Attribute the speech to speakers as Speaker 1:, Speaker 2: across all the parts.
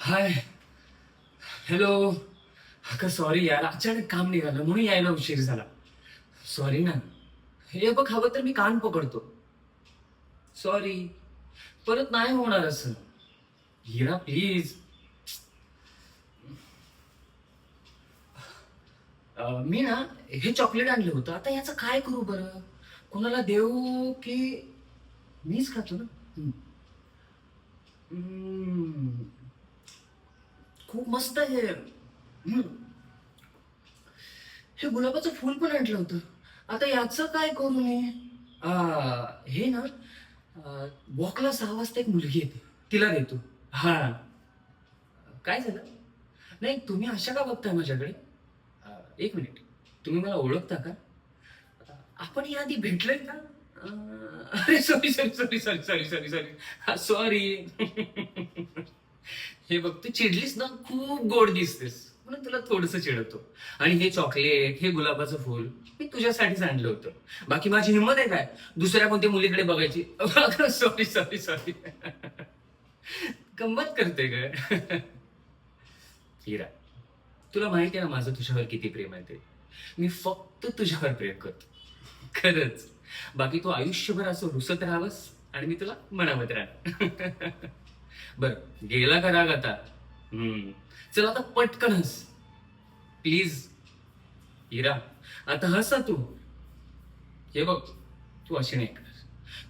Speaker 1: हाय. Hello. अगं sorry यार, अचानक काम निघालं म्हणून यायला उशीर झाला. सॉरी ना. हे बघ, हवं तर मी कान पकडतो. सॉरी. परत नाही होणार असं. हिरा प्लीज. मी ना हे चॉकलेट आणलं होतं. आता याचं काय करू बरं? कोणाला देऊ की मीच खातो ना? हम्म. हम्म. खूप मस्त आहे हे. हे गुलाबाचं फूल पण आणलं होतं. आता याचं काय करू मी? हे ना, वॉकला 6 वाजता एक मुलगी येते, तिला देतो. हा. काय झालं? नाही, तुम्ही अशा का बघताय माझ्याकडे? एक मिनिट. तुम्ही मला ओळखता का? आपण याआधी भेटलोय का? अरे sorry sorry sorry sorry sorry sorry sorry sorry. हे बघ, तू चिडलीस ना, खूप गोड दिसतेस म्हणून तुला थोडस चिडवतो. आणि हे चॉकलेट, हे गुलाबाचं फुल मी तुझ्यासाठीच आणलं होतं. बाकी माझी हिंमत आहे काय दुसऱ्या कोणत्या मुलीकडे बघायची? Sorry sorry sorry. गंमत करते काय? हिरा, तुला माहिती आहे ना माझं तुझ्यावर किती प्रेम आहे ते. मी फक्त तुझ्यावर प्रेम करतो, खरंच. बाकी तू आयुष्यभर असं रुसत राहावंस आणि मी तुला मनामध्ये राहणार. बर, गेला का राग आता? चल आता पटकन हस प्लीज. हिरा, आता हस ना तू. हे बघ, तू अशी नाही कर.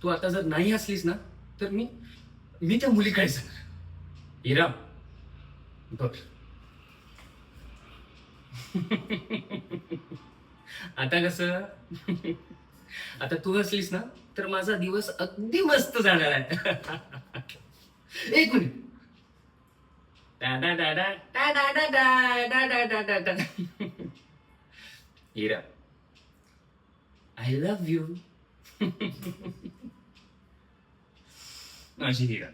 Speaker 1: तू आता जर नाही हसलीस ना, तर मी मी त्या मुलीकडे जाणार. हिरा बघ. आता कसं? आता तू हसलीस ना, तर माझा दिवस अगदी मस्त जाणार आहे. एक मिनिट. डा डा डा डा डा डा डा डा डा डा डा डा डा. हिरा, आय लव्ह यू. माझी हिरा.